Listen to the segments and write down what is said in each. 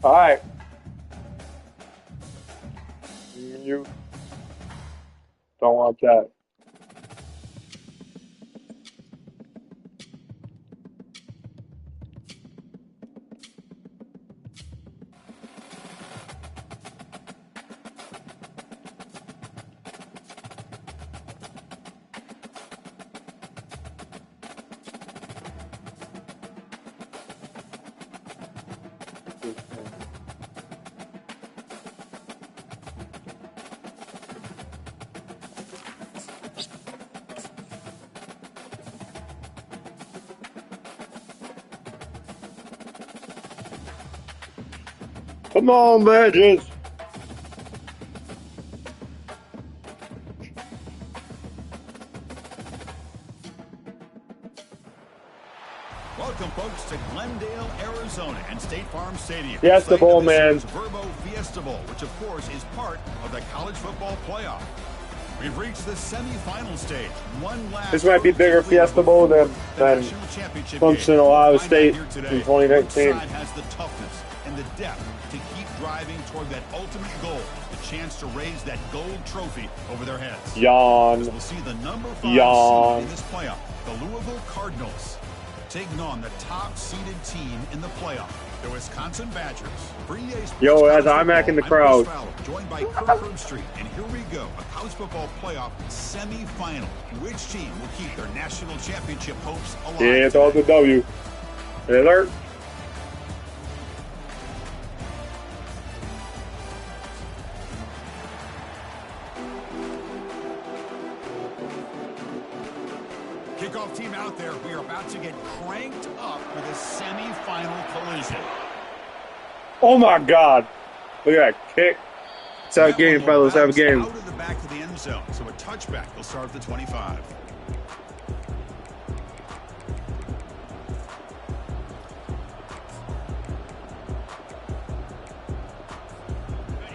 All right. You don't want that. Come on, badges. Welcome, folks, to Glendale, Arizona, and State Farm Stadium. Fiesta Bowl, man. Verbo Fiesta Bowl, which, of course, is part of the college football playoff. We've reached the semifinal stage. One last. This might be bigger Fiesta Bowl than Clemson, Ohio State in 2019. Which side has the toughness and the depth to keep driving toward that ultimate goal, the chance to raise that gold trophy over their heads? Yawn. We'll see the number 5 Yawn. seed in this playoff, the Louisville Cardinals, taking on the top-seeded team in the playoff, the Wisconsin Badgers. Yo, as I'm in the crowd. Joined by Kirkland Street, and here we go, a college football playoff semifinal. Which team will keep their national championship hopes alive? Yeah, it's all the W. Alert. Kickoff team out there. We are about to get cranked up for the semifinal collision. Oh my God! Look at that kick. Let's have a game, fellas. Have a game. Out of the back of the end zone, so a touchback. They'll start at the 25.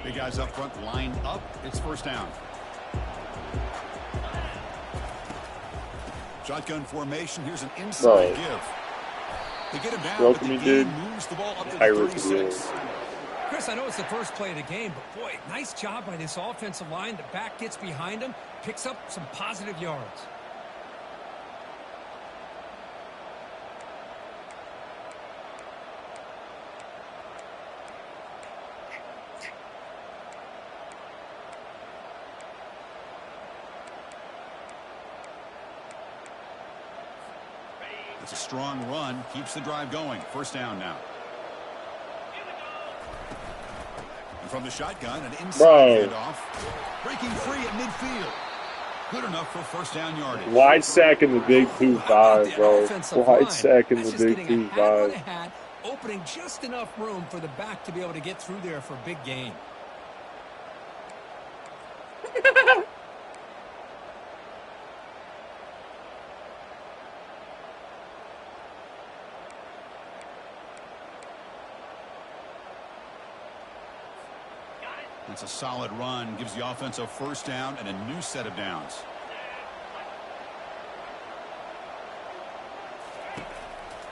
Big guys up front, lined up. It's first down. Shotgun formation. Here's an inside give. They get him down, but the game moves the ball up to the 36. Chris, I know it's the first play of the game, but boy, nice job by this offensive line. The back gets behind him, picks up some positive yards. It's a strong run, keeps the drive going. First down now. And from the shotgun, an inside handoff. Breaking free at midfield. Good enough for first down yardage. Wide sack in the big 2-5, bro. Wide sack in the big 2-5. Opening just enough room for the back to be able to get through there for a big gain. It's a solid run, gives the offense a first down and a new set of downs.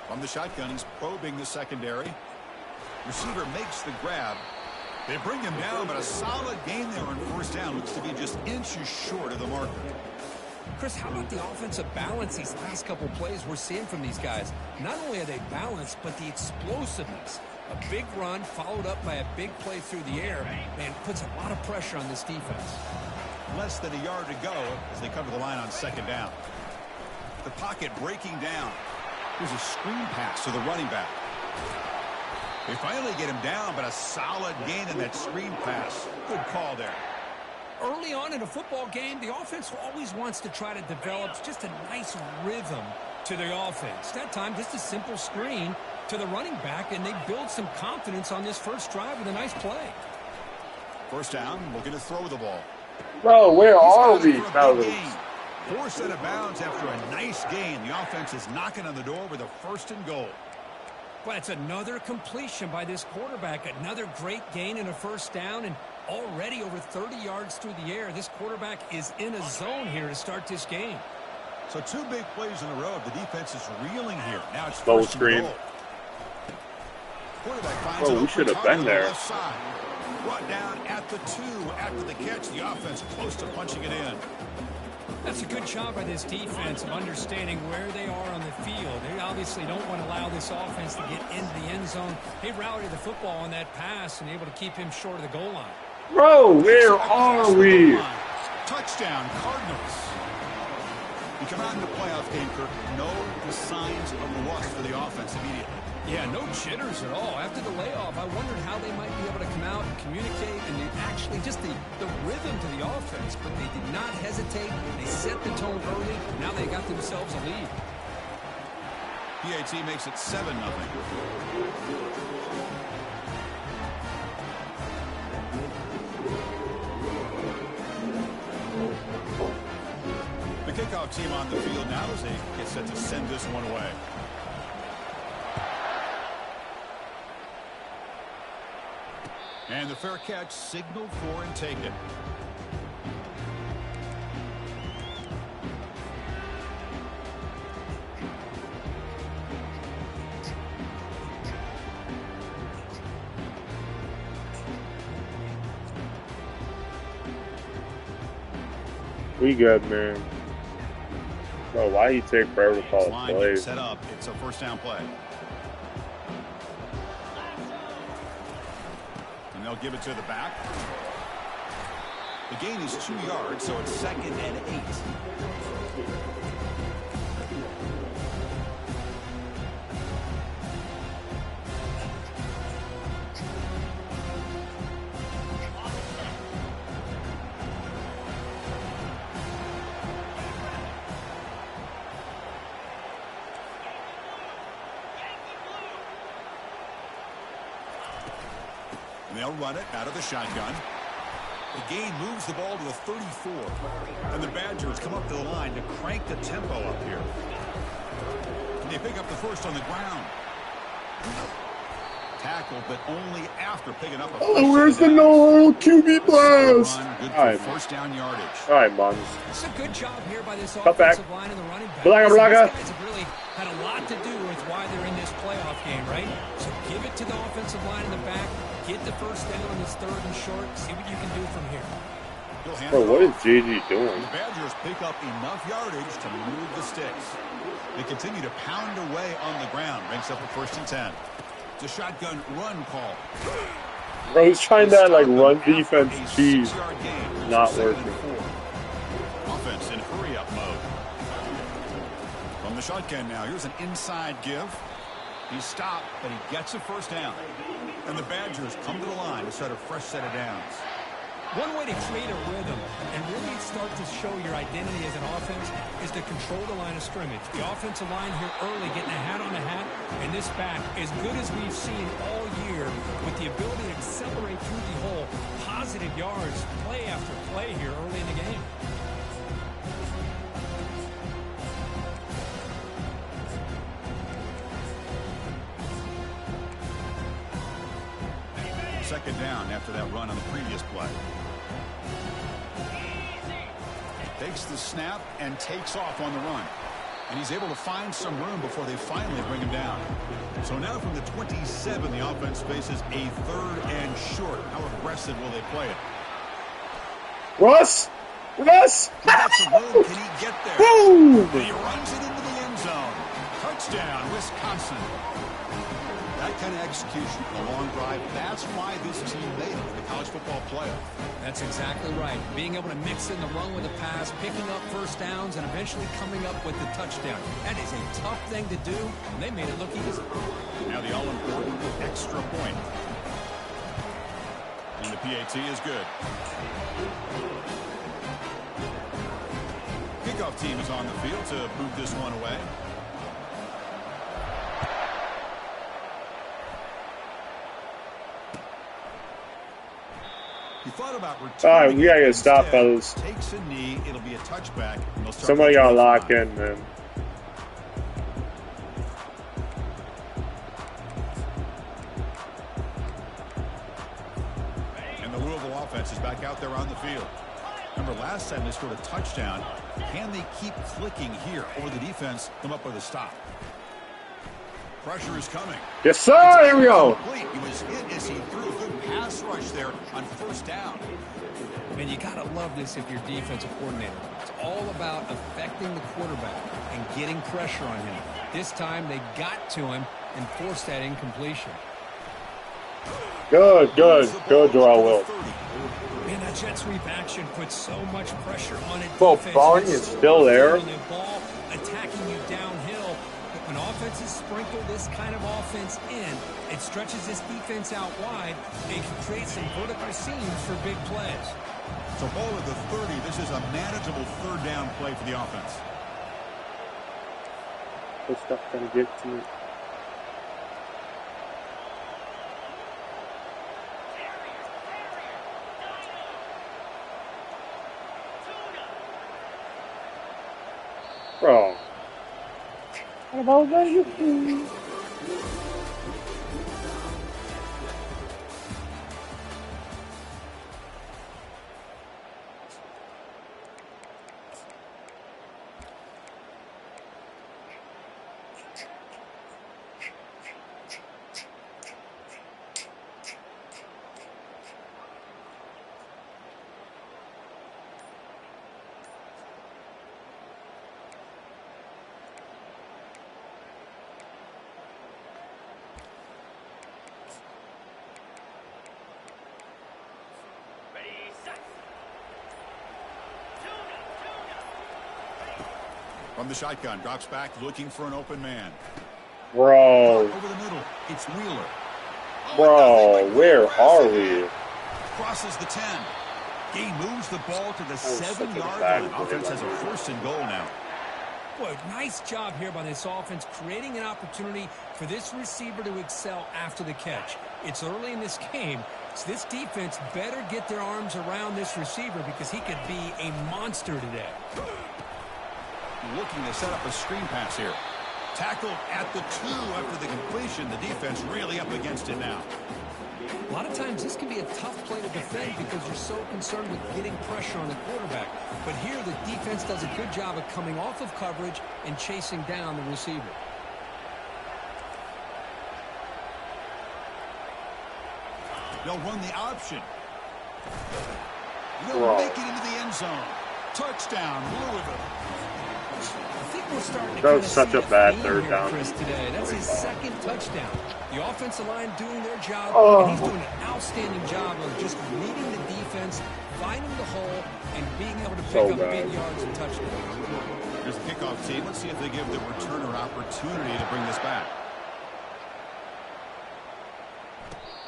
From the shotgun, he's probing the secondary. Receiver makes the grab. They bring him down, but a solid gain there on first down. Looks to be just inches short of the marker. Chris, how about the offensive balance these last couple plays we're seeing from these guys? Not only are they balanced, but the explosiveness. A big run followed up by a big play through the air, man, puts a lot of pressure on this defense. Less than a yard to go as they cover the line on second down. The pocket breaking down. Here's a screen pass to the running back. They finally get him down, but a solid gain in that screen pass. Good call there. Early on in a football game, the offense always wants to try to develop just a nice rhythm to the offense. That time, just a simple screen to the running back, and they build some confidence on this first drive with a nice play. First down, looking to throw the ball. Bro, where are we, fellas? Forced out of bounds after a nice gain. The offense is knocking on the door with a first and goal. But it's another completion by this quarterback. Another great gain and a first down, and already over 30 yards through the air. This quarterback is in a zone here to start this game. So two big plays in a row. The defense is reeling here. Now it's Double first screen. and goal. Quarterback finds Oh, an we open should have target been on the there. left side. Brought down at the 2 after the catch. The offense close to punching it in. That's a good job by this defense of understanding where they are on the field. They obviously don't want to allow this offense to get into the end zone. They routed the football on that pass and able to keep him short of the goal line. Bro, where are we? Touchdown, Cardinals. You come out in the playoff game, Kirk, no signs of rust for the offense immediately. Yeah, no jitters at all. After the layoff, I wondered how they might be able to come out and communicate and actually just the rhythm to the offense. But they did not hesitate. They set the tone early. Now they got themselves a lead. PAT makes it 7-0. The kickoff team on the field now as they get set to send this one away. And the fair catch signaled for and taken. We good, man. Bro, why you take forever to call Line plays? set up. It's a first down play. And they'll give it to the back. The gain is 2 yards, so it's 2nd and 8. And they'll run it out of the shotgun. The gain moves the ball to the 34. And the Badgers come up to the line to crank the tempo up here. And they pick up the first on the ground. Tackle, but only after picking up a first. Oh, where's the no QB blast? Good All right, for first down yardage. all right, Mons. It's a good job here by this Cut back. offensive line and the running back. Blaga, These blaga. guys have really had a lot to do with why they're in this playoff game, right? So give it to the offensive line in the back. Get the first down on this 3rd and short. See what you can do from here. Bro, what is JG doing? The Badgers pick up enough yardage to move the sticks. They continue to pound away on the ground. Makes up a 1st and 10. It's a shotgun run call. Bro, he's trying that like run defense cheese. Not working. Offense in hurry-up mode. From the shotgun now, here's an inside give. He's stopped, but he gets a first down. And the Badgers come to the line to set a fresh set of downs. One way to create a rhythm and really start to show your identity as an offense is to control the line of scrimmage. The offensive line here early getting a hat on a hat, and this back, as good as we've seen all year, with the ability to accelerate through the hole, positive yards, play after play here early in the game. Second down after that run on the previous play. Takes the snap and takes off on the run. And he's able to find some room before they finally bring him down. So now from the 27, the offense faces a 3rd and short. How aggressive will they play it? Russ! Russ! He got some room. Can he get there? Boom! And he runs it into the end zone. Touchdown, Wisconsin. That kind of execution, a long drive, that's why this team made it for the college football playoff. That's exactly right. Being able to mix in the run with the pass, picking up first downs, and eventually coming up with the touchdown. That is a tough thing to do, and they made it look easy. Now the all-important extra point. And the PAT is good. Kickoff team is on the field to move this one away. He thought about returning. All right, we gotta get stopped, fellas. Takes a knee. It'll be a touchback. Somebody gotta lock in, man. And the Louisville offense is back out there on the field. Remember, last time they scored a touchdown. Can they keep clicking here, or the defense come up with a stop? Pressure is coming. Yes, sir. Here we go. He was hit as he threw a good pass rush there on first down. Man, you got to love this if you're defensive coordinator. It's all about affecting the quarterback and getting pressure on him. This time they got to him and forced that incompletion. Good, Joel Will. Man, that jet sweep action puts so much pressure on it. Well, Barney is still there. The ball attacking you downhill. But when offenses sprinkle this kind of offense in, it stretches this defense out wide and can create some vertical seams for big plays. So ball at the 30. This is a manageable third down play for the offense. This stuff gonna get to me. Bro. What about that? From the shotgun, drops back, looking for an open man. Bro. Over the middle, it's Wheeler. Bro, where are we? Crosses the 10. He moves the ball to the 7-yard bad line. Offense has a 1st and goal now. Boy, nice job here by this offense, creating an opportunity for this receiver to excel after the catch. It's early in this game, so this defense better get their arms around this receiver because he could be a monster today. Looking to set up a screen pass here. Tackled at the 2 after the completion. The defense really up against it now. A lot of times this can be a tough play to defend because you're so concerned with getting pressure on the quarterback. But here the defense does a good job of coming off of coverage and chasing down the receiver. They'll run the option. They'll make it into the end zone. Touchdown, Louisville. I think we're starting to That was such a bad third here, down. Chris, today. That's his 2nd touchdown. The offensive line doing their job, and he's doing an outstanding job of just reading the defense, finding the hole, and being able to pick up big yards and touchdowns. Here's the kickoff team. Let's see if they give the returner opportunity to bring this back.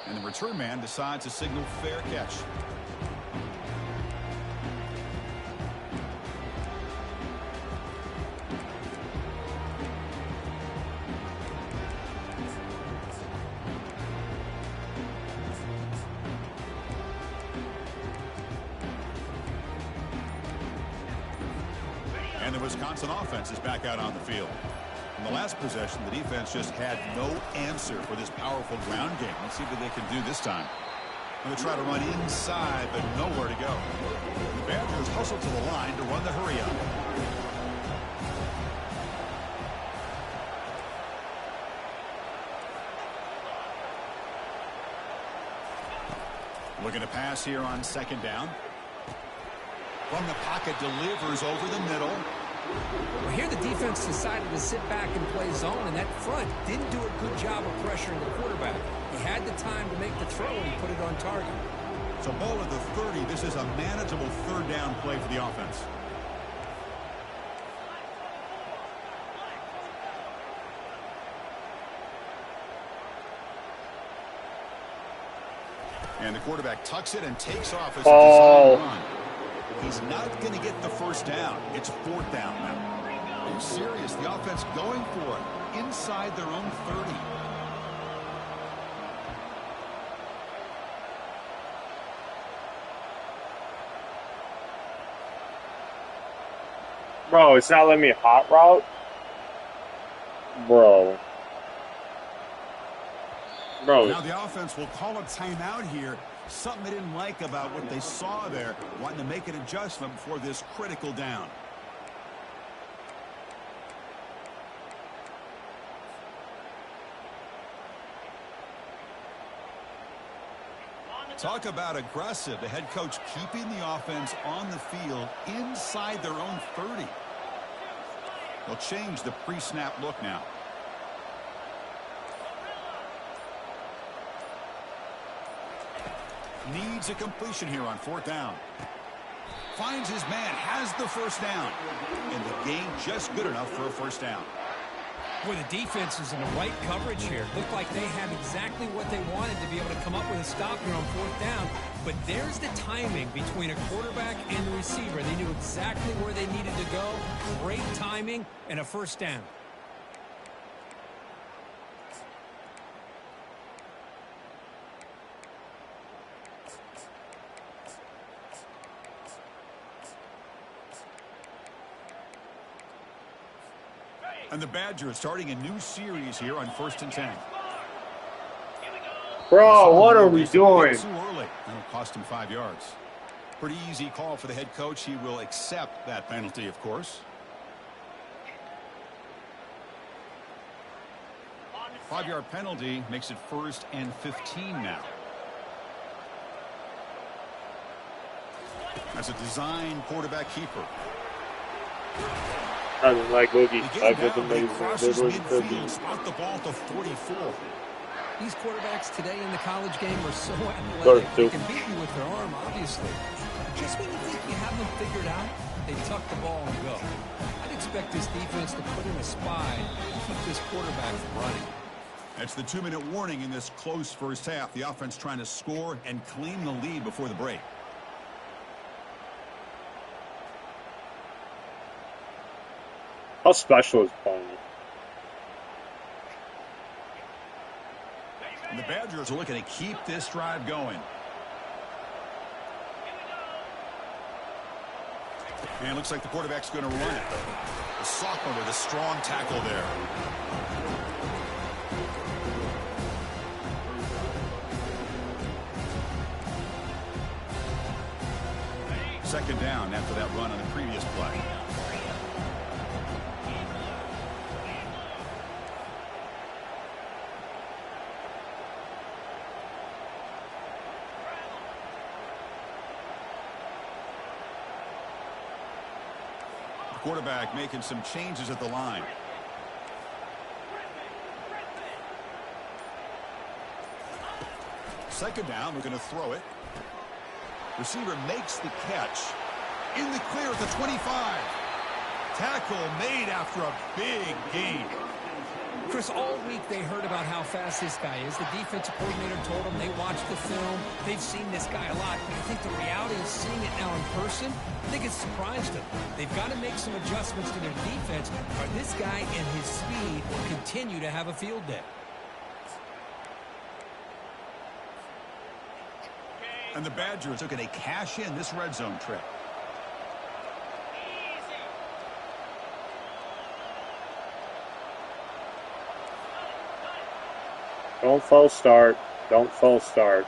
And the return man decides to signal fair catch. And the Wisconsin offense is back out on the field. In the last possession, the defense just had no answer for this powerful ground game. Let's see what they can do this time. Going to try to run inside, but nowhere to go. The Badgers hustle to the line to run the hurry up. Looking to pass here on 2nd down. From the pocket, delivers over the middle. Well, here the defense decided to sit back and play zone, and that front didn't do a good job of pressuring the quarterback. He had the time to make the throw and put it on target. So ball at the 30. This is a manageable 3rd down play for the offense. And the quarterback tucks it and takes off as a design run. He's not going to get the 1st down. It's 4th down now. Are you serious? The offense going for it inside their own 30. Bro, it's not letting me hot route. Bro. Now the offense will call a timeout here. Something they didn't like about what they saw there. Wanting to make an adjustment before this critical down. Talk about aggressive. The head coach keeping the offense on the field inside their own 30. They'll change the pre-snap look now. Needs a completion here on 4th down. Finds his man, has the first down. And the gain just good enough for a first down. Boy, the defense is in the right coverage here. Looked like they have exactly what they wanted to be able to come up with a stop here on 4th down. But there's the timing between a quarterback and the receiver. They knew exactly where they needed to go. Great timing and a first down. And the Badgers starting a new series here on 1st and 10. Bro, what are we doing? Too early. That'll cost him 5 yards. Pretty easy call for the head coach. He will accept that penalty, of course. 5-yard penalty makes it 1st and 15 now. That's a design quarterback keeper. I don't like Boogie. I They put them crosses midfield, spot the ball to 44. These quarterbacks today in the college game are so Go to athletic. 2. They can beat you with their arm, obviously. Just when you think you have them figured out, they tuck the ball and go. I'd expect this defense to put in a spy and keep this quarterback from running. That's the 2-minute warning in this close first half. The offense trying to score and claim the lead before the break. How special is playing? And the Badgers are looking to keep this drive going. And it looks like the quarterback's going to run it. The sophomore with a strong tackle there. Second down after that run on the previous play. Quarterback making some changes at the line. Second down, we're going to throw it. Receiver makes the catch. In the clear at the 25. Tackle made after a big gain. Chris, all week they heard about how fast this guy is. The defensive coordinator told them they watched the film. They've seen this guy a lot. But I think the reality is seeing it now in person, I think it's surprised them. They've got to make some adjustments to their defense, or this guy and his speed will continue to have a field day. And the Badgers are going to cash in this red zone trip. Don't false start. Don't false start.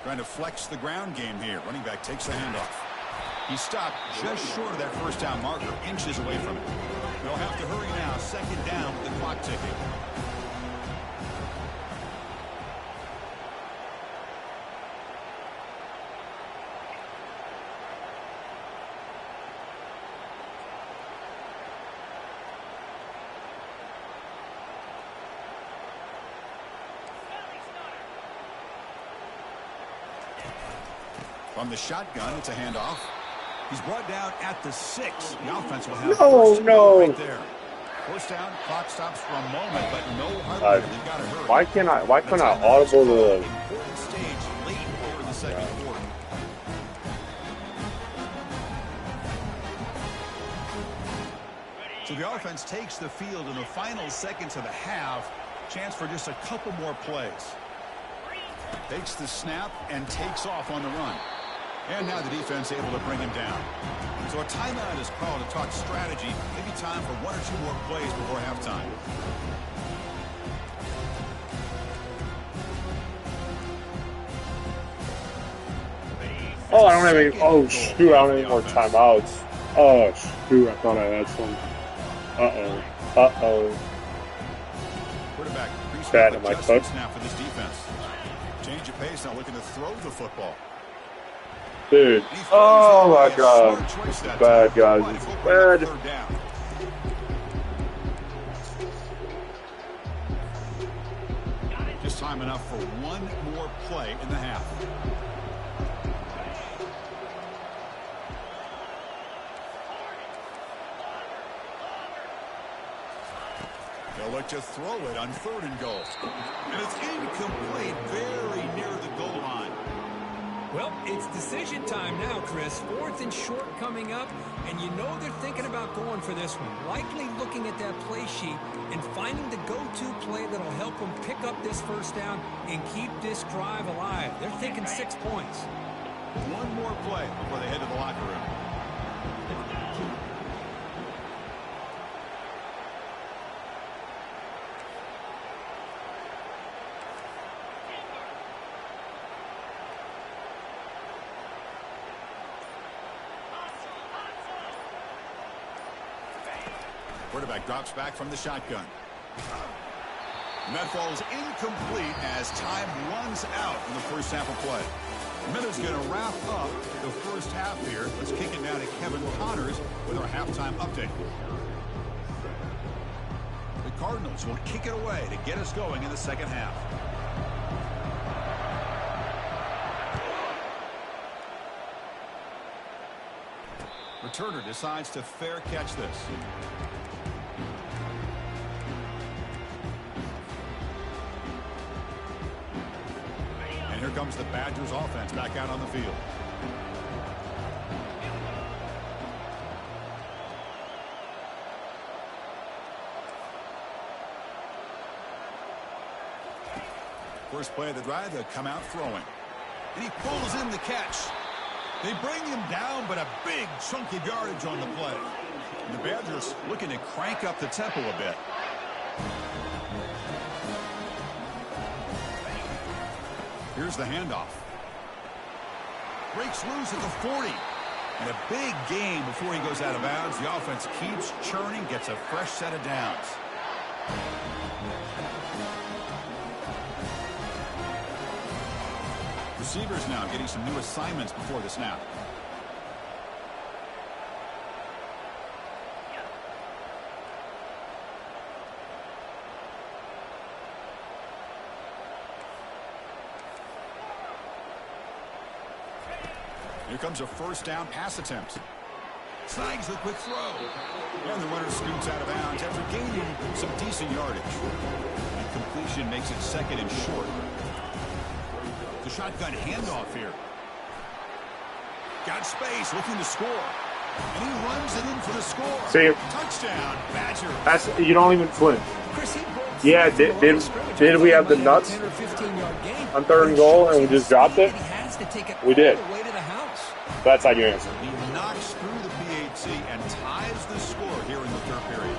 Trying to flex the ground game here. Running back takes the handoff. He stopped just short of that first down marker, inches away from it. They'll have to hurry now. Second down with the clock ticking. From the shotgun, it's a handoff. He's brought down at the 6. The offense will have first down right there. First down, clock stops for a moment, but no hurry. They've got to hurry. Why can't I audible the Important stage late here in the second quarter. So the offense takes the field in the final seconds of the half. Chance for just a couple more plays. Takes the snap and takes off on the run. And now the defense able to bring him down. So a timeout is called to talk strategy. Maybe time for 1 or 2 more plays before halftime. Oh, I don't have any. Oh, shoot, I don't have any more timeouts. Oh, shoot, I thought I had some. Uh-oh. Uh-oh. Quarterback Bad appreciates in my adjustments cook. now for this defense. Change of pace, now looking to throw the football. Dude. And he throws Oh it away. my A God. smart choice This is that bad, time. guys. But This it is will bring up bad. third down. Just time enough for one more play in the half. They'll look to throw it on 3rd and goal. And it's incomplete, very near the goal line. Well, it's decision time now, Chris. 4th and short coming up, and you know they're thinking about going for this one. Likely looking at that play sheet and finding the go-to play that'll help them pick up this first down and keep this drive alive. They're thinking 6 points. One more play before they head to the locker room. Quarterback drops back from the shotgun. And that falls incomplete as time runs out in the first half of play. Miller's going to wrap up the first half here. Let's kick it now to Kevin Connors with our halftime update. The Cardinals will kick it away to get us going in the second half. Returner decides to fair catch this. And here comes the Badgers offense back out on the field. First play of the drive, they'll come out throwing. And he pulls in the catch. They bring him down, but a big chunk of yardage on the play. And the Badgers looking to crank up the tempo a bit. Here's the handoff. Breaks loose at the 40. And a big gain before he goes out of bounds. The offense keeps churning, gets a fresh set of downs. Receivers now getting some new assignments before the snap. Here comes a first down pass attempt. Snags the quick throw. And the runner scoots out of bounds after gaining some decent yardage. And completion makes it 2nd and short. The shotgun handoff here. Got space, looking to score. And he runs it in for the score. See, touchdown, Badger. That's, you don't even flinch. Chris, Yeah, did we have the nuts on 3rd and goal and we just dropped it? We did. That's how you answer. He knocks through the PAT and ties the score here in the 3rd period.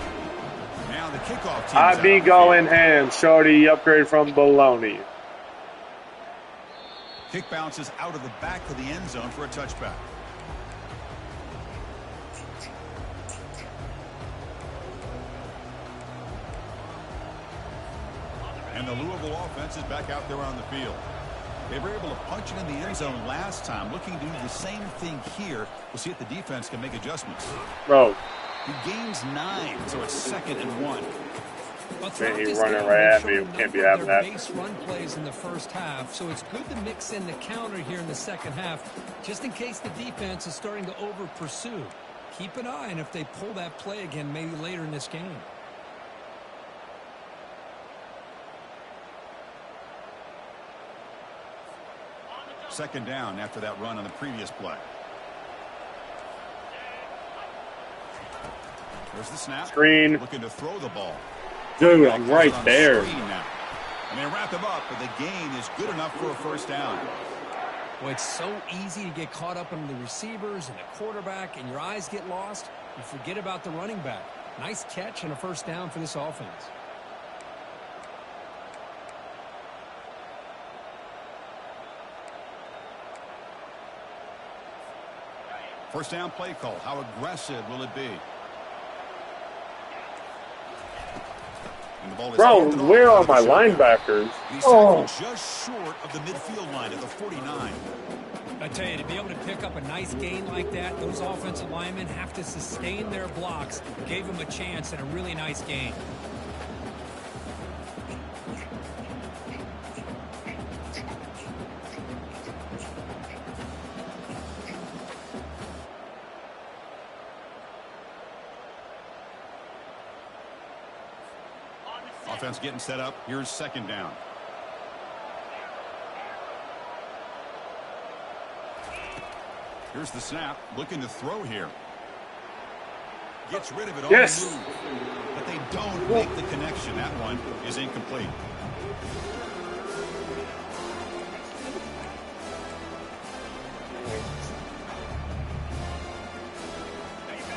Now the kickoff team. I be going ham, shorty, upgrade from baloney. Kick bounces out of the back of the end zone for a touchback. And the Louisville offense is back out there on the field. They were able to punch it in the end zone last time. Looking to do the same thing here. We'll see if the defense can make adjustments. Bro. He gains 9, so it's 2nd and 1. Man, he's running right at me. Can't be having that. Base run plays in the first half, so it's good to mix in the counter here in the second half, just in case the defense is starting to over pursue. Keep an eye on if they pull that play again maybe later in this game. Second down after that run on the previous play. There's the snap. Screen. Looking to throw the ball. Dude, I'm right there. And they wrap him up, but the gain is good enough for a first down. Well, it's so easy to get caught up in the receivers and the quarterback, and your eyes get lost. You forget about the running back. Nice catch and a first down for this offense. First down play call. How aggressive will it be? And the ball is Bro, handed where off are to my the shotgun. linebackers? He's Oh, tackled just short of the midfield line at the 49. I tell you, to be able to pick up a nice gain like that, those offensive linemen have to sustain their blocks. Gave him a chance and a really nice gain. Offense getting set up. Here's second down. Here's the snap. Looking to throw here. Gets rid of it on yes. the move. But they don't make the connection. That one is incomplete.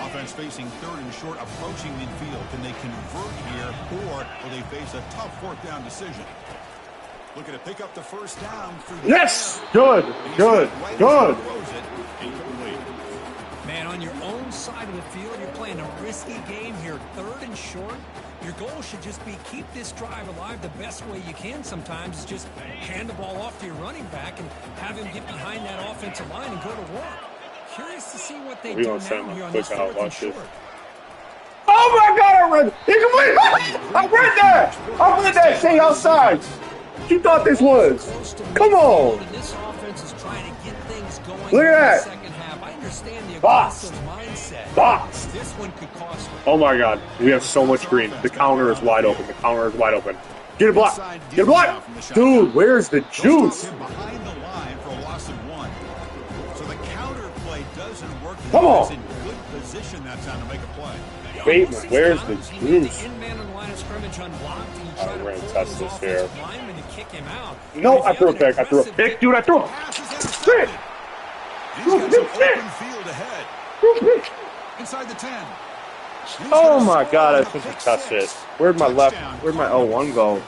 Offense facing third and short, approaching midfield. Can they convert here, or will they face a tough fourth down decision? Looking to pick up the first down through the Yes. air. Good. Good. Right Good. as he throws it, incomplete. Man, on your own side of the field, you're playing a risky game here. Third and short. Your goal should just be keep this drive alive the best way you can sometimes. Is just hand the ball off to your running back and have him get behind that offensive line and go to work. Curious to see what they do now here on this fourth and short. Oh my God! I read. I read that. I read that. Stay outside. You thought this was? Come on. This offense is trying to get things going. Look at that. In the second half. I understand the Boxed. aggressive mindset. Boxed. This one could cost them. Oh my God. We have so much green. The counter is wide open. The counter is wide open. Get a block. Get a block. Dude, where's the juice? Behind the line for a loss of one. So the counter play doesn't work. Come on. He's in good position that time to make a play. Bateman, where's the juice? We're going to test this here. No, No, I threw a pick. I threw a pick. Dude, I threw a pick. He's got some open field ahead. Inside the 10. Oh my God, I should have tested it. Where'd my left, where'd my L1 go?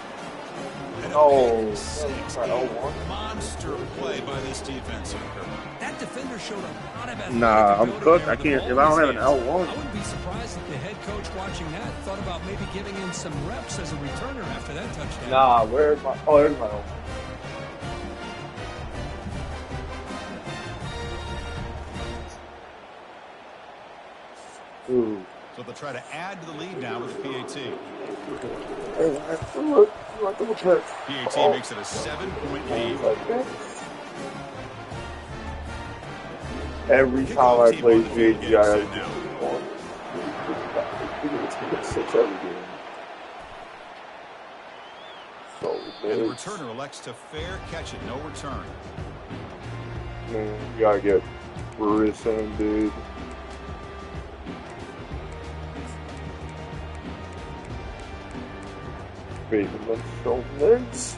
Oh, my L1. Monster play by this defense here. That defender showed a lot of Nah, I'm cooked. I can't, if I don't have an I L1. wouldn't be surprised if the head coach watching that thought about maybe giving him some reps as a returner after that touchdown. Nah, where's my, oh, there's my L1. Ooh. So they'll try to add to the lead now with the PAT. PAT makes it a 7-point lead. Every time I play JG, I have to 6 every game. So And the returner elects to fair catch it, no return. Man, you gotta get Bruce in, dude. Bateman so nice.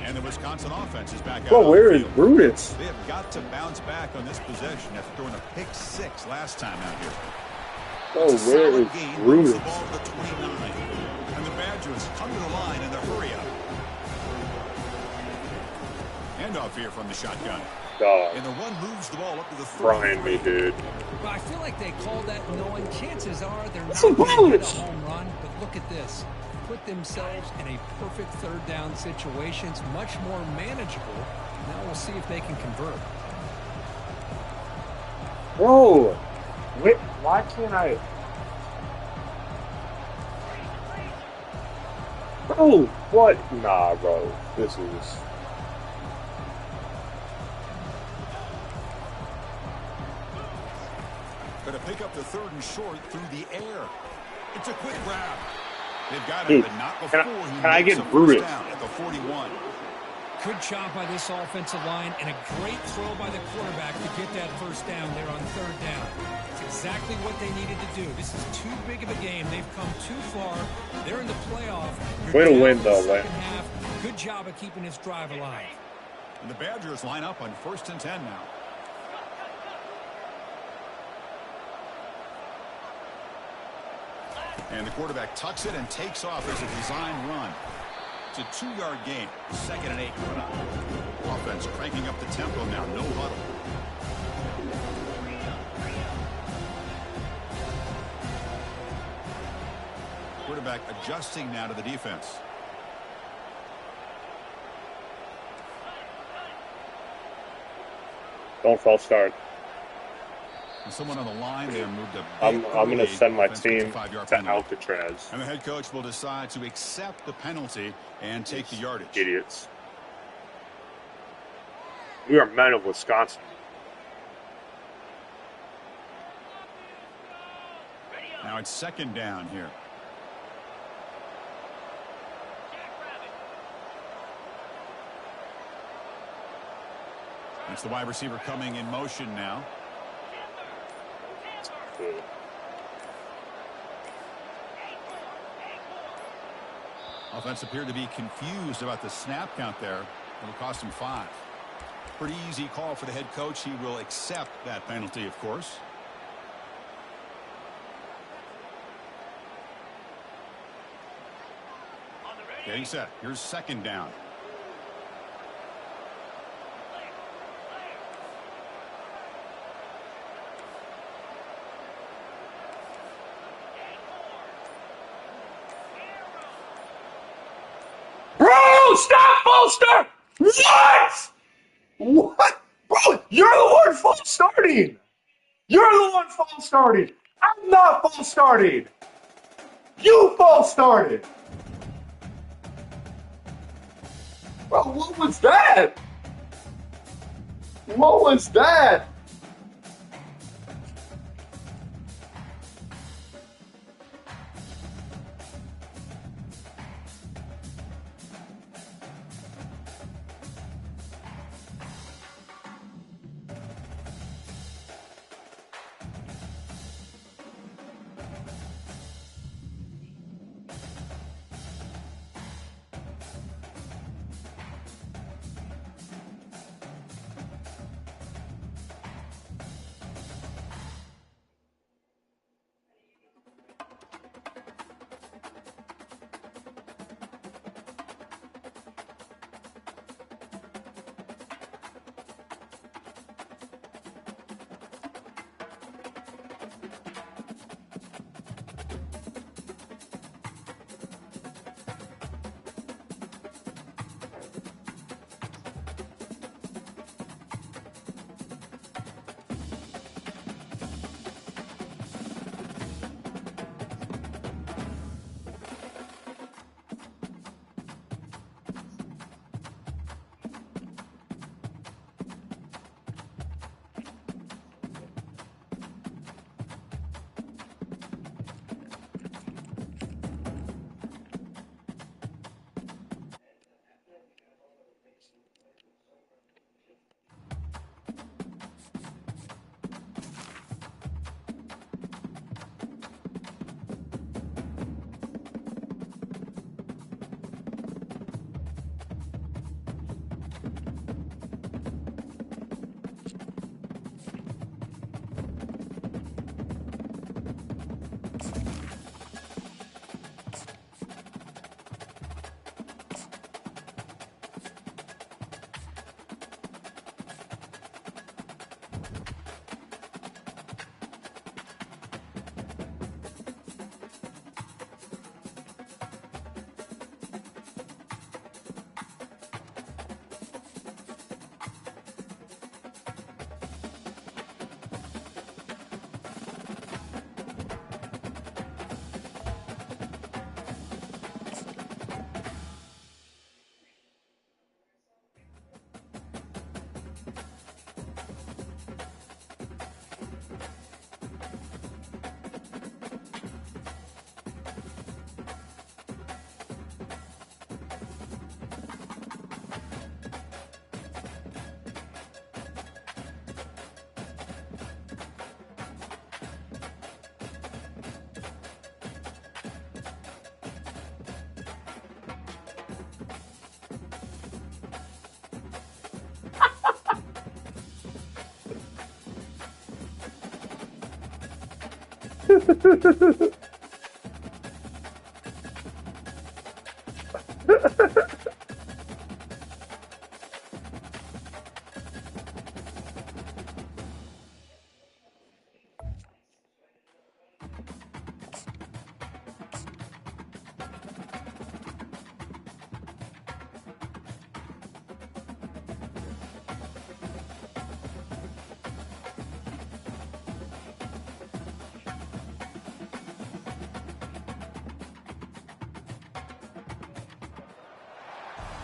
And the Wisconsin offense is back out. Bro, where on the is field. Brutus? They have got to bounce back on this possession after throwing a pick 6 last time out here. Oh, where is Brutus? The ball to the 29. And the Badgers come to the line in the hurry-up. Handoff here from the shotgun. God, And the run moves the ball up to the 30. Brian me, dude. But I feel like they called that knowing chances are they're not Some going to hit a bullets. home run. But look at this. Put themselves in a perfect third down situation. It's much more manageable. Now we'll see if they can convert. Bro, wait, why can't I? Bro, what? Nah, bro. This is. Going to pick up the third and short through the air. It's a quick grab. They've got Dude, it, but not before he can I makes get a first Brutus? down at the 41. Good job by this offensive line and a great throw by the quarterback to get that first down there on third down. It's exactly what they needed to do. This is too big of a game. They've come too far. They're in the playoff. Way to win, though, Second man. half. Good job of keeping this drive alive. And the Badgers line up on 1st and 10 now. And the quarterback tucks it and takes off as a design run. It's a 2-yard gain. 2nd and 8 coming up. Offense cranking up the tempo now. No huddle. quarterback adjusting now to the defense. Don't false start. And someone on the line there moved a I'm bit going to early. send my Offense gets a team 5-yard to penalty. Alcatraz. And the head coach will decide to accept the penalty and take the yardage. Idiots. We are men of Wisconsin. Now it's second down here. It's the wide receiver coming in motion now. Offense appeared to be confused about the snap count there. It'll cost him 5. Pretty easy call for the head coach. He will accept that penalty, of course. Getting set. Here's second down. Bro, stop false start! What? What? Bro, you're the one false starting! You're the one false starting! I'm not false starting! You false started! Bro, what was that? What was that?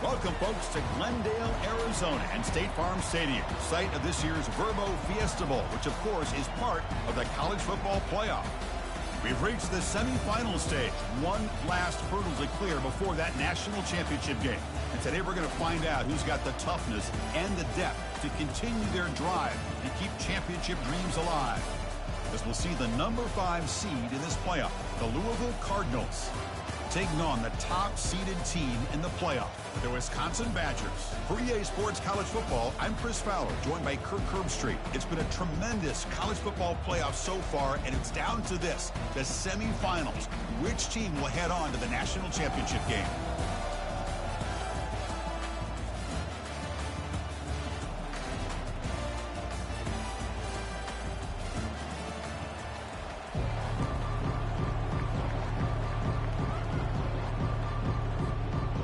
Welcome, folks, to Glendale, Arizona, and State Farm Stadium, site of this year's Verbo Fiesta Bowl, which, of course, is part of the college football playoff. We've reached the semifinal stage. One last hurdle to clear before that national championship game. And today we're going to find out who's got the toughness and the depth to continue their drive and keep championship dreams alive. As we'll see the number 5 seed in this playoff, the Louisville Cardinals, taking on the top-seeded team in the playoff, the Wisconsin Badgers. For EA Sports College Football, I'm Chris Fowler, joined by Kirk Herbstreit. It's been a tremendous college football playoff so far, and it's down to this, the semifinals. Which team will head on to the national championship game?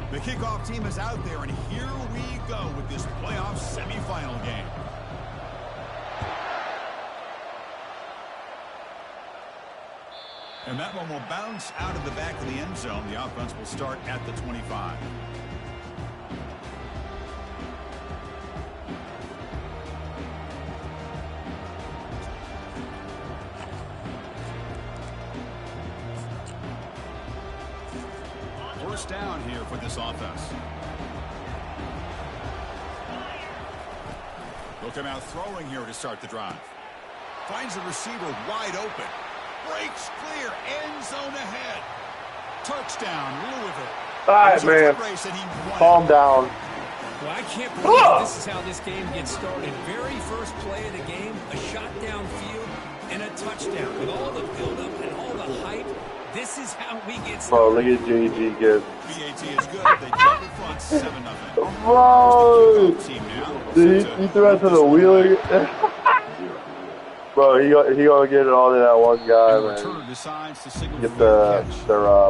The kickoff team is out there, and here we go with this playoff semifinal game. And that one will bounce out of the back of the end zone. The offense will start at the 25. First down here for this offense. They'll come out throwing here to start the drive. Finds the receiver wide open. Breaks clear. End zone ahead. Touchdown, Louisville. All right, man. Calm down. Well, I can't believe this is how this game gets started. Very first play of the game, a shot downfield, and a touchdown. With all the buildup and all the hype, this is how we get started. Bro, look at JG get. BAT is good. They jump in front 7-0. Bro! He threw out to the wheeler. Bro, he gonna get it all to that one guy, man. Get their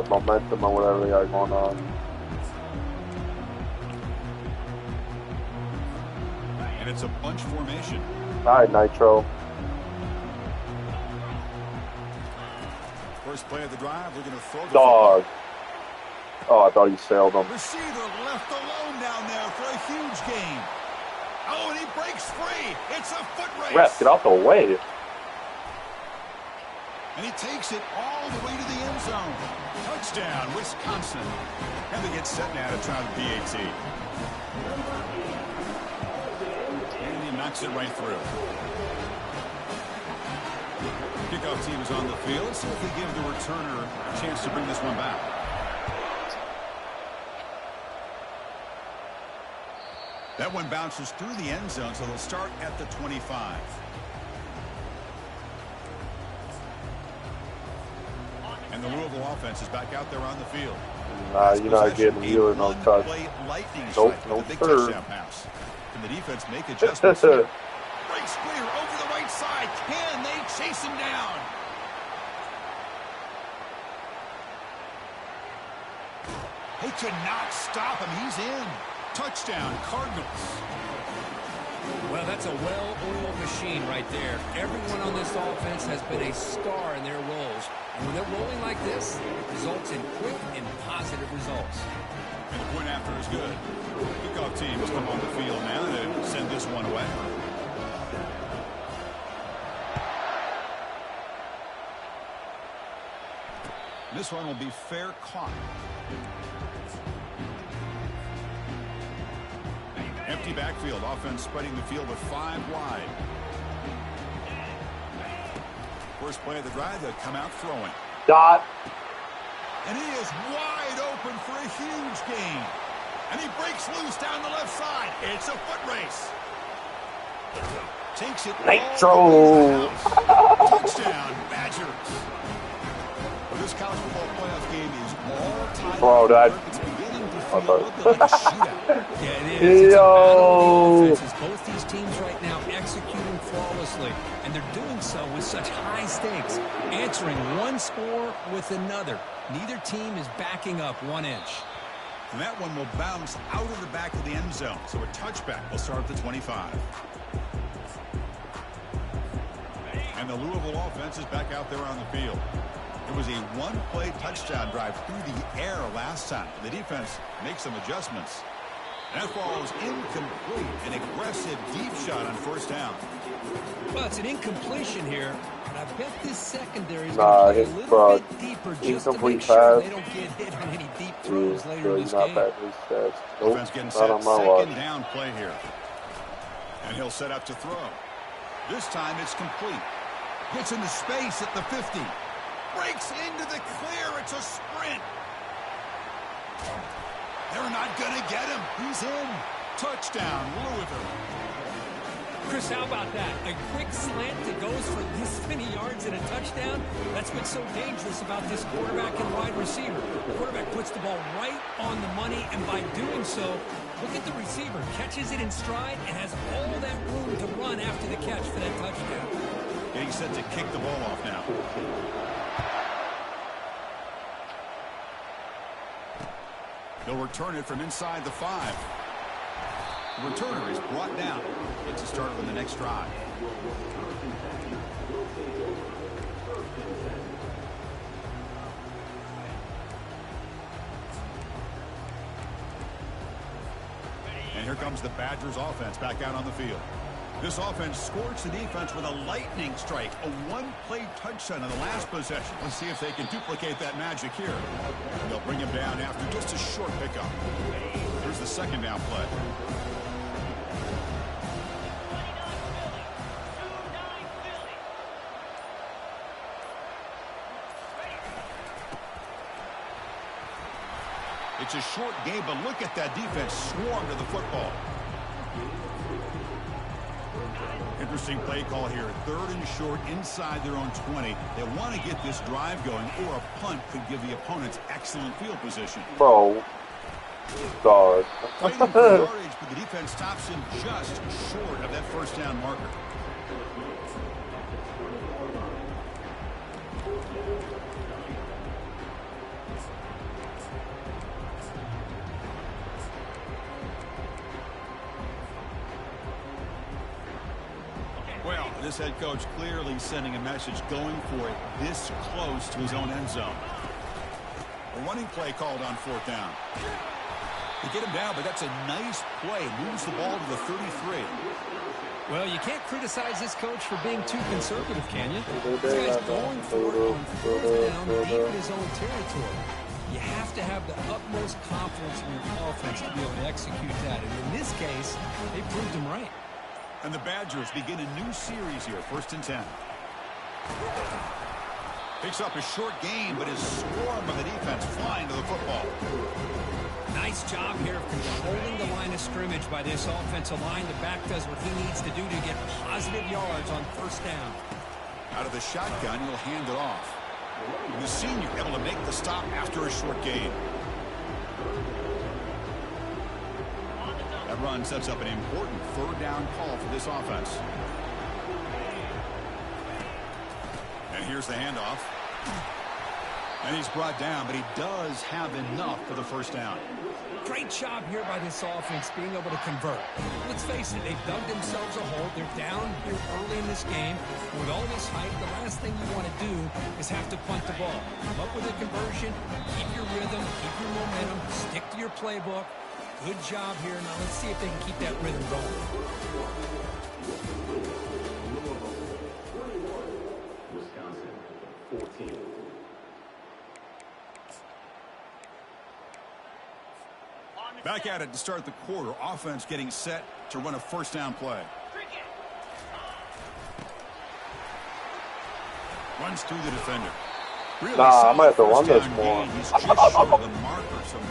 momentum or whatever they got going on. And it's a bunch formation. All right, Nitro. First play of the drive, we're going to throw the dog. Oh, I thought he sailed him. Receiver left alone down there for a huge gain. Oh, and he breaks free. It's a foot race. Ref, get out the way. And he takes it all the way to the end zone. Touchdown, Wisconsin. And they get set now to try the BAT. And he knocks it right through. Kickoff team is on the field. Let's see if they give the returner a chance to bring this one back. That one bounces through the end zone, so they'll start at the 25. And the Louisville offense is back out there on the field. You're not getting Wheeler no touch. Nope, no third. Can the defense make adjustments here? Breaks clear over the right side. Can they chase him down? They could not stop him. He's in. Touchdown, Cardinals. Well, that's a well-oiled machine right there. Everyone on this offense has been a star in their roles. And when they're rolling like this, it results in quick and positive results. And the point after is good. Kickoff team has come on the field now to send this one away. This one will be fair caught. Empty backfield. Offense spreading the field with 5 wide. First play of the drive, they'll come out throwing. Dot. And he is wide open for a huge gain. And he breaks loose down the left side. It's a foot race. Takes it. Nitro. Touchdown, Badgers. Well, this college football playoff game is all tied. Bro, that. It's beginning to feel a little bit like a shootout. Yeah, it is. It's a battle of defenses. Both these teams right now executing flawlessly, and they're doing so with such high stakes, answering one score with another. Neither team is backing up 1 inch. And that one will bounce out of the back of the end zone, so a touchback will start at the 25. And the Louisville offense is back out there on the field. It was a one-play touchdown drive through the air last time. The defense makes some adjustments. That ball is incomplete. An aggressive deep shot on first down. Well, it's an incompletion here, but I bet this secondary is going to play a little bit deeper just to make sure they don't get hit on any deep throws later in this game. Nope, offense getting set. Second down play here. And he'll set up to throw. This time it's complete. Gets into space at the 50. Breaks into the clear. It's a sprint. They're not going to get him. He's in. Touchdown, Louisville. Chris, how about that? A quick slant that goes for this many yards and a touchdown? That's what's so dangerous about this quarterback and wide receiver. The quarterback puts the ball right on the money, and by doing so, look at the receiver. Catches it in stride and has all that room to run after the catch for that touchdown. Getting set to kick the ball off now. They'll return it from inside the 5. The returner is brought down. Gets to start on the next drive. And here comes the Badgers offense back out on the field. This offense scorched the defense with a lightning strike, a one-play touchdown in the last possession. Let's see if they can duplicate that magic here. And they'll bring him down after just a short pickup. Here's the second down play. It's a short game, but look at that defense swarm to the football. Interesting play call here. 3rd and short inside their own 20. They want to get this drive going, or a punt could give the opponents excellent field position. Bro. God. Fighting for yardage, but the defense stops him just short of that first down marker. Well, this head coach clearly sending a message, going for it this close to his own end zone. A running play called on 4th down. They get him down, but that's a nice play. Moves the ball to the 33. Well, you can't criticize this coach for being too conservative, can you? This guy's going for it on 4th down, deep in his own territory. You have to have the utmost confidence in your offense to be able to execute that. And in this case, they proved him right. And the Badgers begin a new series here, 1st and 10. Picks up a short gain, but his swarm of the defense flying to the football. Nice job here of controlling the line of scrimmage by this offensive line. The back does what he needs to do to get positive yards on 1st down. Out of the shotgun, he'll hand it off. And the senior able to make the stop after a short gain. That run sets up an important 3rd down call for this offense. And here's the handoff. And he's brought down, but he does have enough for the 1st down. Great job here by this offense being able to convert. Let's face it, they've dug themselves a hole. They're down here early in this game. With all this hype, the last thing you want to do is have to punt the ball. Come up with a conversion, keep your rhythm, keep your momentum, stick to your playbook. Good job here. Now let's see if they can keep that rhythm going. Wisconsin, 14. Back at it to start the quarter. Offense getting set to run a 1st down play. Runs through the defender. Really I might have to run this more.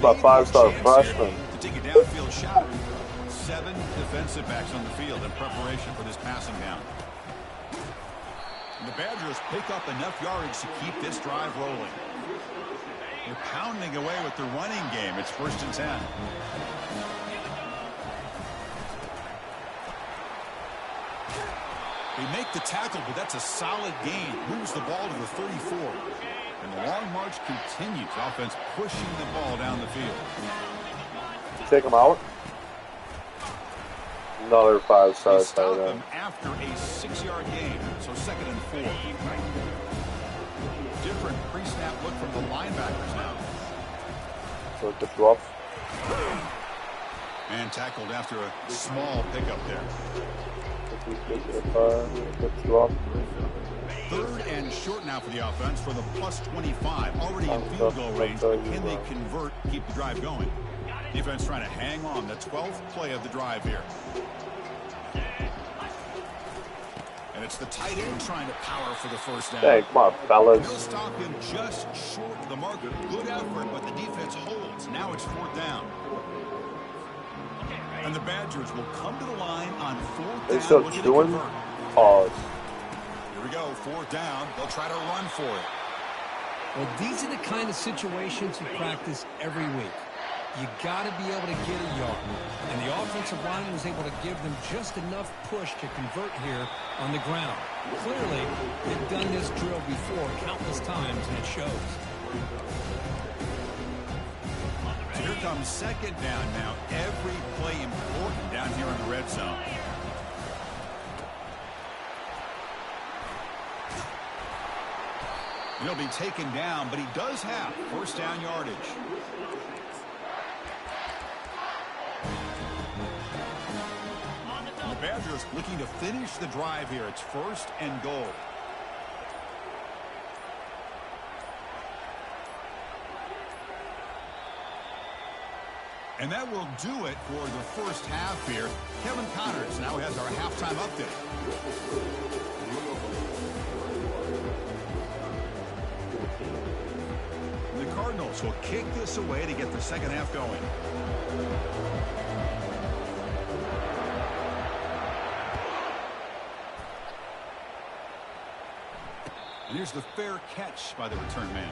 But 5-star freshman. To take a downfield shot. 7 defensive backs on the field in preparation for this passing down. And the Badgers pick up enough yardage to keep this drive rolling. They're pounding away with the running game. It's 1st and 10. They make the tackle, but that's a solid gain. Moves the ball to the 34. And the long march continues. Offense pushing the ball down the field. Take him out. Another 5-star. They stop him after a 6-yard gain. So 2nd and 4. Different pre-snap look from the linebackers now. So it's rough. And tackled after a small pickup there. 3rd and short now for the offense for the +25. Already in field goal range, but can they convert, keep the drive going? Defense trying to hang on. The 12th play of the drive here. And it's the tight end trying to power for the first down. Hey, come on, fellas. They'll stop him just short of the marker. Good effort, but the defense holds. Now it's 4th down. And the Badgers will come to the line on 4th down. They still chewing? Pause. Here we go, 4th down. They'll try to run for it. Well, these are the kind of situations you practice every week. You got to be able to get a yard. And the offensive line was able to give them just enough push to convert here on the ground. Clearly, they've done this drill before countless times, and it shows. So here comes 2nd down now. Every play important down here in the red zone. He'll be taken down, but he does have 1st down yardage. The Badgers looking to finish the drive here. It's 1st and goal. And that will do it for the first half here. Kevin Connors now has our halftime update. The Cardinals will kick this away to get the second half going. And here's the fair catch by the return man.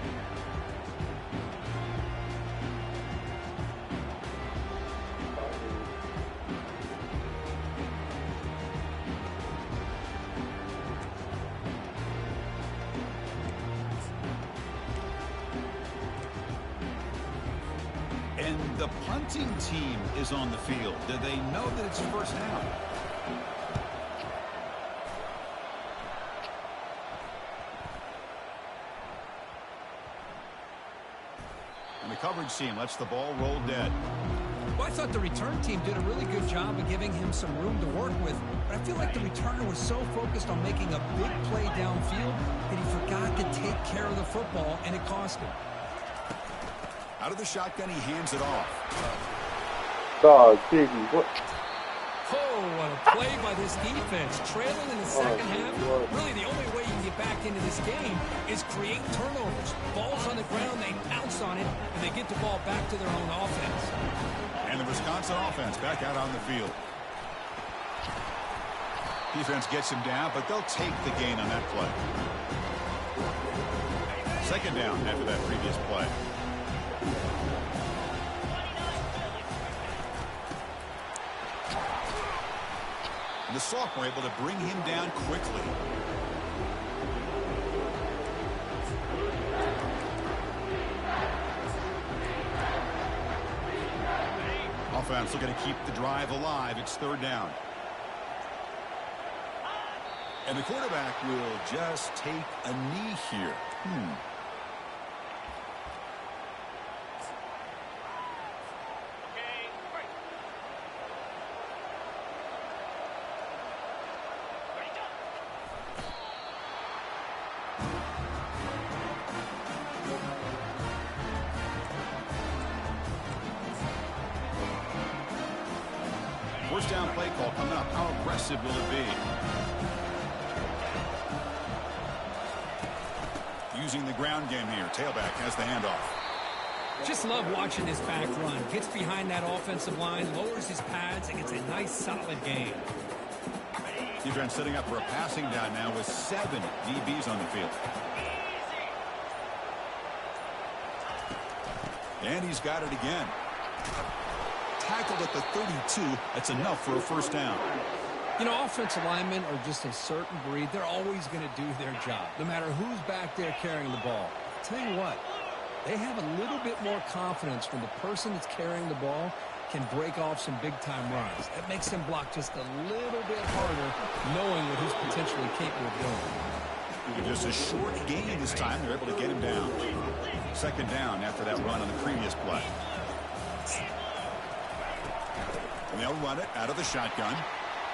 And the punting team is on the field. Do they know that it's 1st down? And the coverage team lets the ball roll dead. Well, I thought the return team did a really good job of giving him some room to work with, but I feel like the returner was so focused on making a big play downfield that he forgot to take care of the football, and it cost him. Out of the shotgun, he hands it off. Dog, Diggy, what? Oh, what a play by this defense. Trailing in the second half. Really, the only way you can get back into this game is create turnovers. Ball's on the ground, they pounce on it, and they get the ball back to their own offense. And the Wisconsin offense back out on the field. Defense gets him down, but they'll take the gain on that play. 2nd down after that previous play. The sophomore able to bring him down quickly. Offense looking to keep the drive alive. It's 3rd down. And the quarterback will just take a knee here. First down play call coming up. How aggressive will it be? Using the ground game here. Tailback has the handoff. Just love watching this back run. Gets behind that offensive line, lowers his pads, and gets a nice solid gain. Defense setting up for a passing down now with 7 DBs on the field. And he's got it again. Tackled at the 32. That's enough for a first down. You know, offensive linemen are just a certain breed. They're always going to do their job, no matter who's back there carrying the ball. I'll tell you what, they have a little bit more confidence when the person that's carrying the ball can break off some big-time runs. That makes them block just a little bit harder, knowing what he's potentially capable of doing. Just a short gain this time. They're able to get him down. 2nd down after that run on the previous play. And they'll run it out of the shotgun.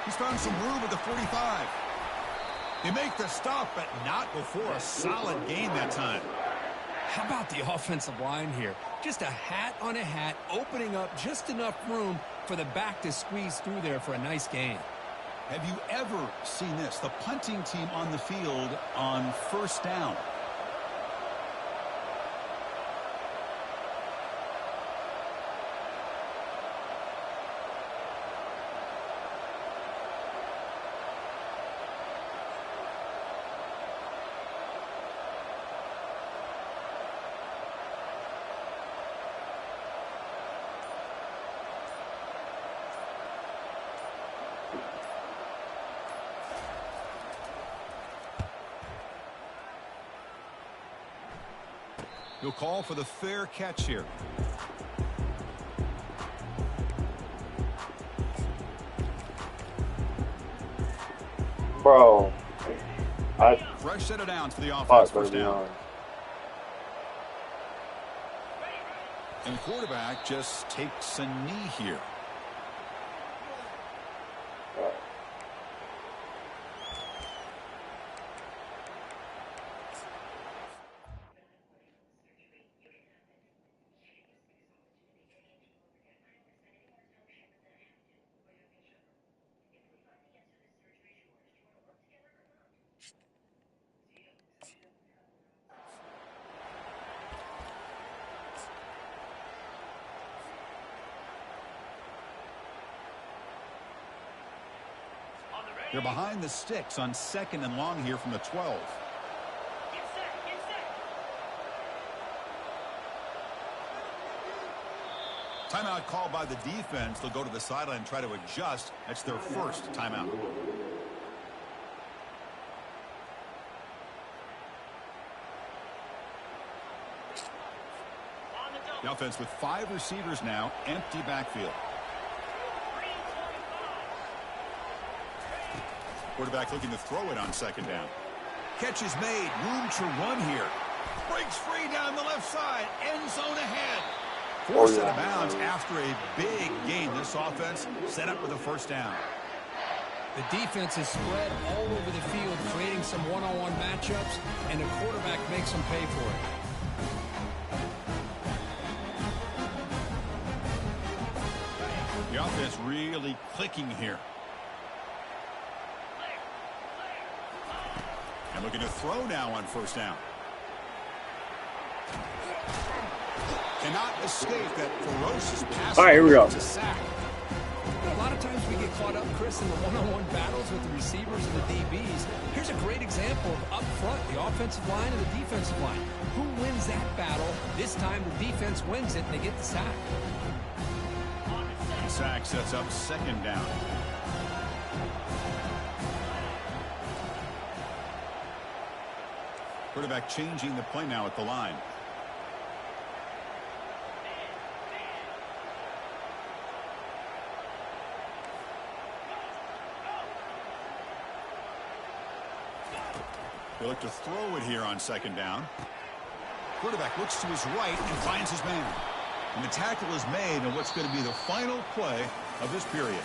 He's found some room at the 45. They make the stop, but not before a solid gain that time. How about the offensive line here? Just a hat on a hat, opening up just enough room for the back to squeeze through there for a nice gain. Have you ever seen this? The punting team on the field on first down. He'll call for the fair catch here. Bro. Fresh set of downs for the offense. First down. And the quarterback just takes a knee here. They're behind the sticks on 2nd and long here from the 12. Timeout called by the defense. They'll go to the sideline and try to adjust. That's their first timeout. The offense with 5 receivers now, empty backfield. Quarterback looking to throw it on 2nd down. Catch is made. Room to run here. Breaks free down the left side. End zone ahead. Forced out of bounds after a big gain. This offense set up with a first down. The defense is spread all over the field, creating some one-on-one matchups, and the quarterback makes them pay for it. The offense really clicking here. And looking to throw now on first down. Cannot escape that ferocious pass. All right, here we go. To sack. A lot of times we get caught up, Chris, in the one-on-one battles with the receivers and the DBs. Here's a great example of up front, the offensive line and the defensive line. Who wins that battle? This time the defense wins it and they get the sack. The sack sets up 2nd down. Quarterback changing the play now at the line. They look to throw it here on 2nd down. Quarterback looks to his right and finds his man. And the tackle is made on what's going to be the final play of this period.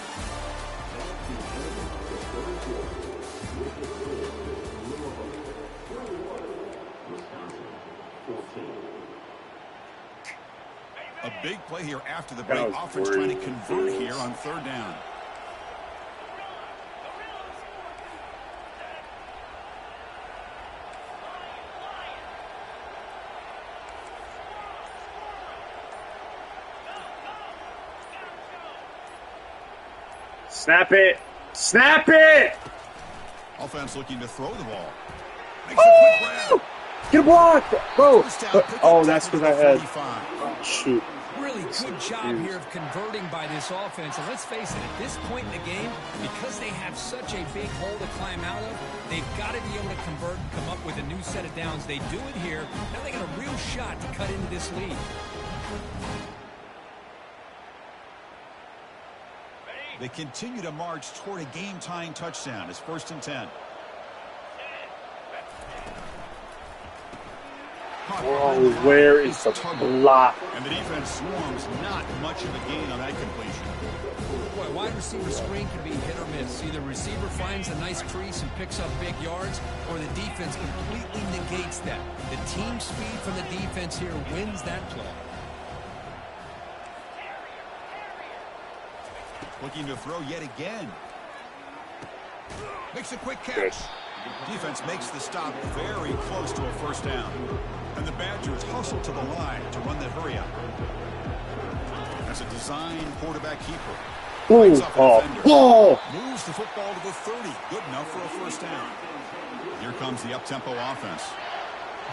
A big play here after the break. Offense trying to convert here on 3rd down. Snap it! Snap it! Offense looking to throw the ball. Makes a quick grab. Get a block! Bro! Oh, Pick that's up because I to the had... 45. Shoot. Really good job here of converting by this offense. And let's face it, at this point in the game, because they have such a big hole to climb out of, they've got to be able to convert and come up with a new set of downs. They do it here. Now they got a real shot to cut into this lead. They continue to march toward a game-tying touchdown. It's 1st and 10. Caught Oh, behind the back. where is the block? And the defense swarms, not much of a gain on that completion. Boy, wide receiver screen can be hit or miss. Either receiver finds a nice crease and picks up big yards, or the defense completely negates that. The team speed from the defense here wins that play. Looking to throw yet again. Makes a quick catch. Good. Defense makes the stop very close to a first down. And the Badgers hustle to the line to run that hurry up. That's a design quarterback keeper. Ooh, oh. Moves the football to the 30. Good enough for a first down. Here comes the up-tempo offense.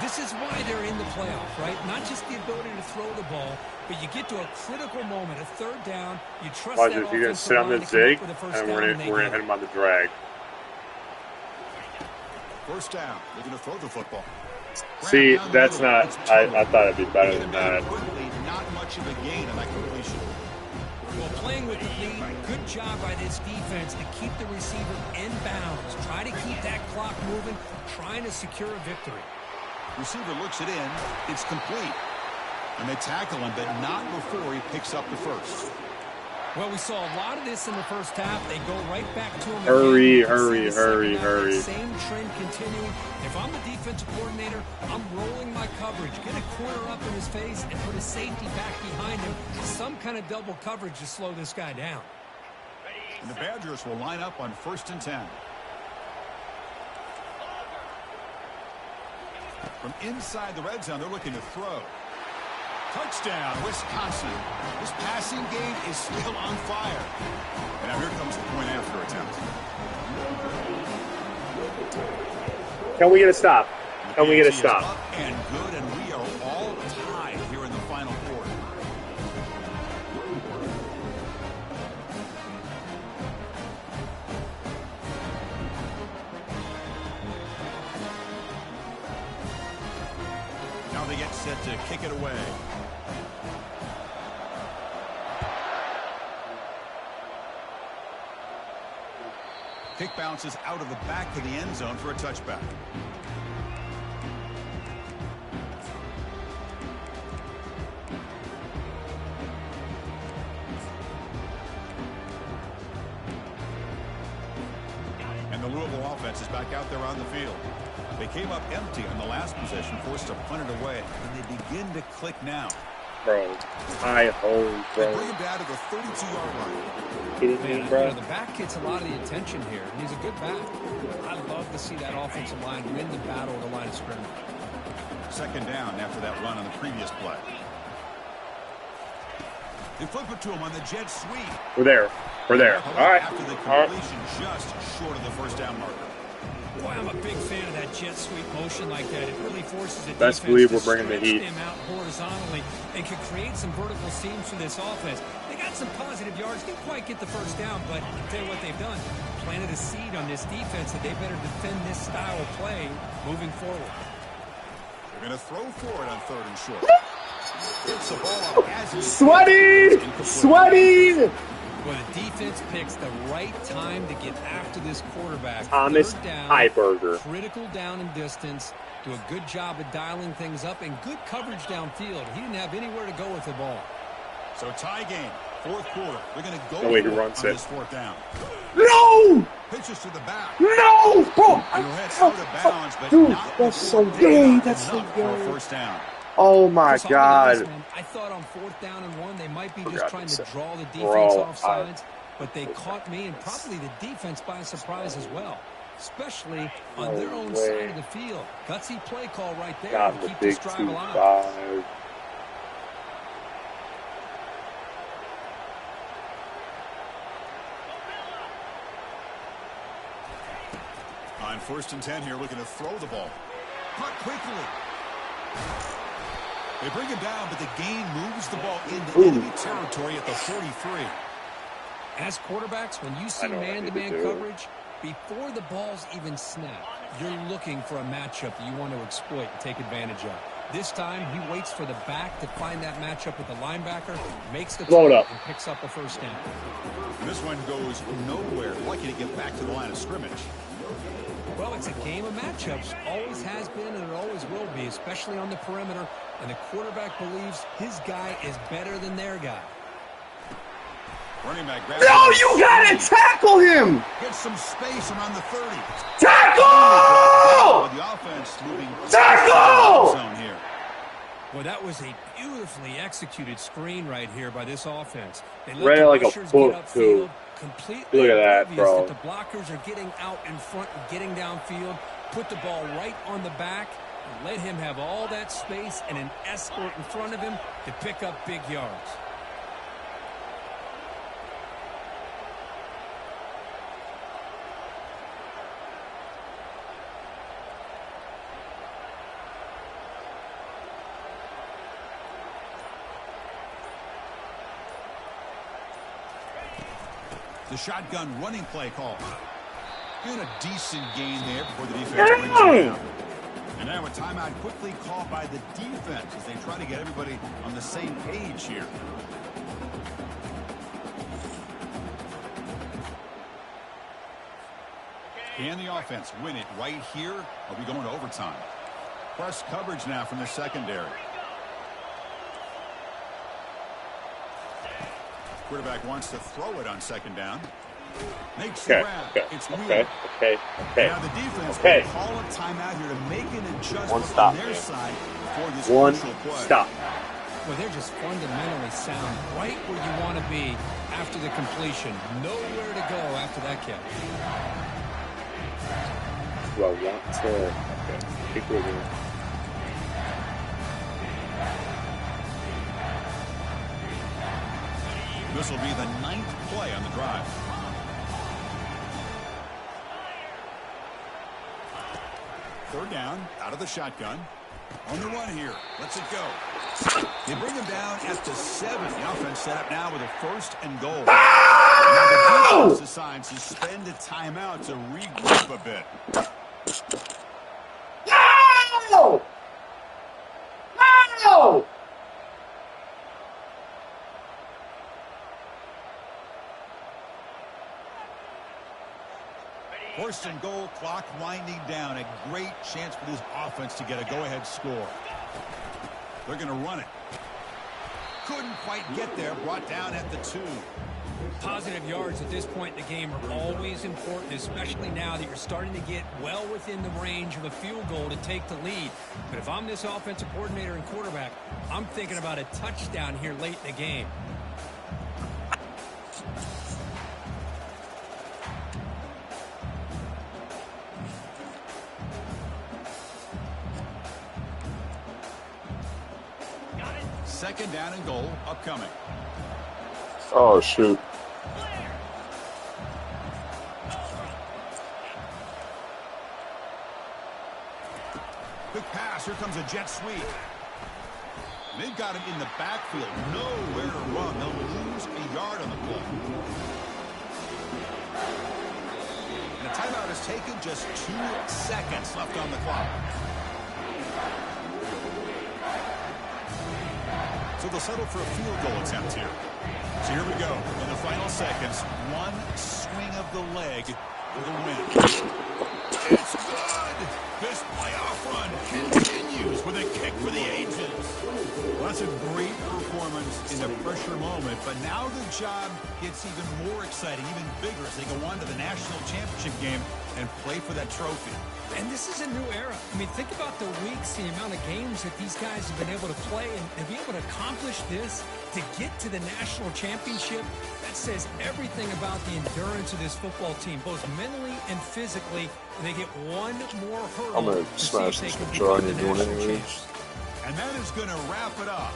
This is why they're in the playoff, right? Not just the ability to throw the ball, but you get to a critical moment, a third down. You trust Watch that this. You're going to offensive sit on line this to come up zig, with a first and down, we're going to hit him on the drag. First down. Looking to throw the football. See, that's not. I thought it'd be better than that. Not much of a gain on that completion. Well, playing with the lead, good job by this defense to keep the receiver in bounds. Try to keep that clock moving, trying to secure a victory. Receiver looks it in. It's complete. And they tackle him, but not before he picks up the first. Well, we saw a lot of this in the first half. They go right back to him. Hurry, again. hurry, hurry, That hurry. same trend continuing. If I'm the defensive coordinator, I'm rolling my coverage. Get a corner up in his face and put a safety back behind him. Some kind of double coverage to slow this guy down. And the Badgers will line up on 1st and 10. From inside the red zone, they're looking to throw. Touchdown, Wisconsin. This passing game is still on fire. And now here comes the point after attempt. Can we get a stop? Can we get a stop? Up and good, and we are all tied here in the final quarter. Now they get set to kick it away. Kick bounces out of the back of the end zone for a touchback. And the Louisville offense is back out there on the field. They came up empty on the last possession, forced to punt it away, and they begin to click now. Bro, I hold, They bro. bring him down to the 32-yard line. Kidding me, bro? The back gets a lot of the attention here. He's a good back. I'd love to see that offensive line win the battle at the line of scrimmage. Second down after that run on the previous play. They flip it to him on the jet sweep. We're there. We're there. All right. After the All right. completion, just short of the first down marker. Boy, I'm a big fan of that jet sweep motion like that. It really forces the Best defense believe to we're bringing the stretch heat. them out horizontally and can create some vertical seams for this offense. They got some positive yards. Didn't quite get the first down, but I'll tell you what they've done. Planted a seed on this defense that they better defend this style of play moving forward. They're going to throw for it on 3rd and short. Hits the ball up as he Sweaty! Sweaty! Well, the defense picks the right time to get after this quarterback. Thomas Third down, Highburger. critical down and distance. Do a good job of dialing things up and good coverage downfield. He didn't have anywhere to go with the ball. So tie game, 4th quarter. They're going to go No way he for it runs on it. this 4th down. No! Pitches to the back. No! Bro! He'll head out of bounds, but Dude, not that's so before gay. they That's so enough for a gay. first down. Oh my Chris, I'll give you this, God. man. I thought on 4th down and 1, they might be For just God's trying to sake. draw the defense Bro, off sides, but they caught me and probably the defense by surprise as well, especially on their own way. side of the field. Gutsy play call right there Got to the keep big this drive alive. 2-5. On 1st and 10 here, looking to throw the ball. Caught quickly. They bring him down, but the gain moves the ball into enemy territory at the 43. As quarterbacks, when you see I know what I need to man-to-man do. coverage, before the ball's even snapped, you're looking for a matchup that you want to exploit and take advantage of. This time, he waits for the back to find that matchup with the linebacker, makes the Blow it throw, up. and picks up a first down. And this one goes nowhere. Lucky to get back to the line of scrimmage. Well, It's a game of matchups. Always has been and it always will be, especially on the perimeter. And the quarterback believes his guy is better than their guy. Running back. No, you gotta tackle him! Get some space around the 30. Tackle! The offense moving Tackle! zone here. Well, that was a beautifully executed screen right here by this offense. They let Read the it like a rushers book, get upfield, too. completely Look at that, oblivious bro. that the blockers are getting out in front and getting downfield, put the ball right on the back, and let him have all that space and an escort in front of him to pick up big yards. The shotgun running play call. And a decent gain there before the defense brings him down. And now a timeout quickly called by the defense as they try to get everybody on the same page here. Can the offense win it right here? Are we going to overtime? Press coverage now from the secondary. Quarterback wants to throw it on second down. Makes the grab. It's Wheeler. Now the defense will call a timeout here to make an adjustment on their side for this crucial play. Stop. Well, they're just fundamentally sound right where you want to be after the completion. Nowhere to go after that catch. Do I want to kick it in? This will be the 9th play on the drive. Third down, out of the shotgun. On the run here. Let's it go. They bring him down at the 7. The offense set up now with a 1st and goal. Now the defense decides to spend a timeout to regroup a bit. No! No! 1st and goal, clock winding down. A great chance for this offense to get a go-ahead score. They're going to run it. Couldn't quite get there. Brought down at the 2. Positive yards at this point in the game are always important, especially now that you're starting to get well within the range of a field goal to take the lead. But if I'm this offensive coordinator and quarterback, I'm thinking about a touchdown here late in the game. Second down and goal upcoming. Oh, shoot. Quick pass. Here comes a jet sweep. They've got him in the backfield. Nowhere to run. They'll lose a yard on the play. And a timeout is taken. Just 2 seconds left on the clock. So they'll settle for a field goal attempt here. So here we go. In the final seconds, one swing of the leg for the win. It's good. This playoff run continues with a kick for the ages. Well, that's a great performance in a pressure moment, but now the job gets even more exciting, even bigger as they go on to the national championship game and play for that trophy. And this is a new era. I mean, think about the weeks, the amount of games that these guys have been able to play, and to be able to accomplish this, to get to the national championship, that says everything about the endurance of this football team, both mentally and physically. And they get one more hurdle. I'm going to smash this controller and doing anyways. And that is going to wrap it up.